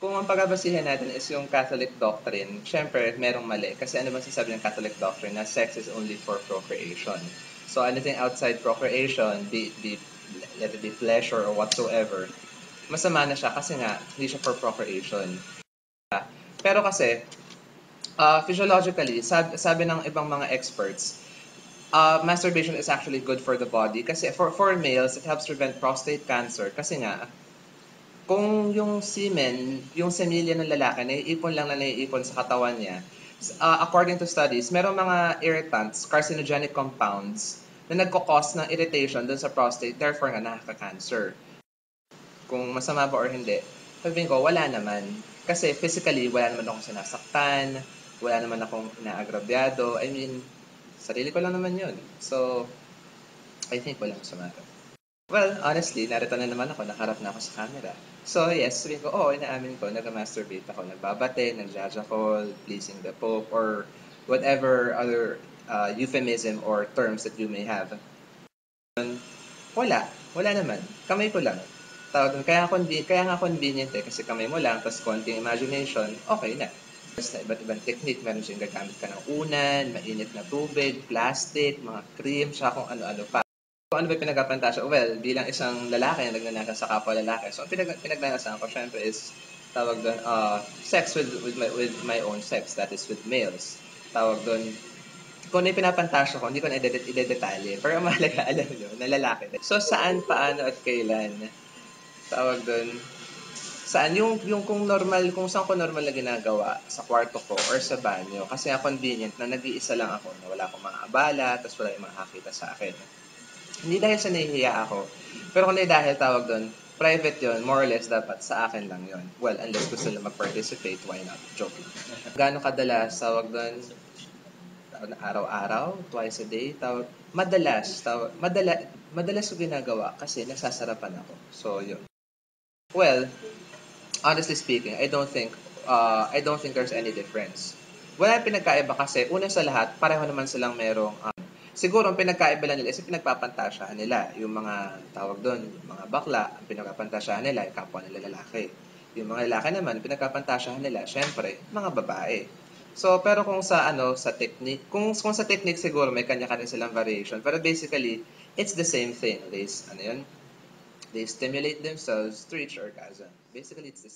kung ang pagbabasihan natin is yung Catholic doctrine, syempre, merong mali. Kasi ano ba sasabi ng Catholic doctrine? Na sex is only for procreation. So, anything outside procreation, let it be pleasure or whatsoever, masama na siya kasi nga, hindi siya for procreation. Pero kasi, physiologically, sabi ng ibang mga experts, masturbation is actually good for the body kasi for males, it helps prevent prostate cancer kasi nga, kung yung semen, yung semilya ng lalaki, naiipon lang na naiipon sa katawan niya, according to studies, merong mga irritants, carcinogenic compounds, na nagkakos ng irritation dun sa prostate, therefore nga nakaka-cancer. Kung masama ba or hindi, sabihin ko, wala naman. Kasi physically, wala naman akong sinasaktan, wala naman akong inaagrabyado. I mean, sarili ko lang naman yun. So, I think walang masama. Well, honestly, narito na naman ako, nakaharap na ako sa camera. So, yes, sabihin ko, inaamin ko, nag-masturbate ako, nagbabate, nag-jajakol, pleasing the Pope, or whatever other euphemism or terms that you may have. Wala naman. Kamay ko lang. Kaya nga convenient kasi kamay mo lang, tapos konting imagination, okay na. Na iba't ibang technique, meron siyang gagamit ka ng unan, mainit na tubig, plastic, mga cream, siya kung ano-ano pa. Kung ano ba pinagpapantasya? Well, bilang isang lalaki na nagnanasa sa kapwa lalaki, so ang pinagnanasahan ko syempre is tawag doon, sex with my own sex, that is with males. Tawag doon, kung ano yung pinapantasya ko, hindi ko na idedetalye. Pero ang mahalaga, alam nyo, na lalaki. So, saan, paano, at kailan? Tawag doon, saan yung kung saan ko normal na ginagawa, sa kwarto ko or sa banyo. Kasi convenient na nag-iisa lang ako, na wala akong mga abala, tapos wala yung makakita sa akin. Hindi dahil sa nahihiya ako. Pero kung dahil tawag doon, private yon, more or less dapat sa akin lang yon. Well, unless gusto nila mag-participate, why not? Joking. Gaano kadalas tawag doon? Araw-araw, twice a day, madalas ko ginagawa kasi nasasarapan ako. So, yun. Well, honestly speaking, I don't think there's any difference. Wala pinagkaiba kasi, una sa lahat, pareho naman silang merong siguro, ang pinagkaiba lang nila is pinagpapantasyahan nila. Yung mga tawag doon, yung mga bakla, ang pinagpapantasyahan nila, yung kapwa nila lalaki. Yung mga lalaki naman, pinagpapantasyahan nila, syempre, mga babae. So, pero kung sa technique, kung sa technique siguro may kanya-kanya silang variation. Pero basically, it's the same thing. They stimulate themselves to reach orgasm. Basically, it's the same.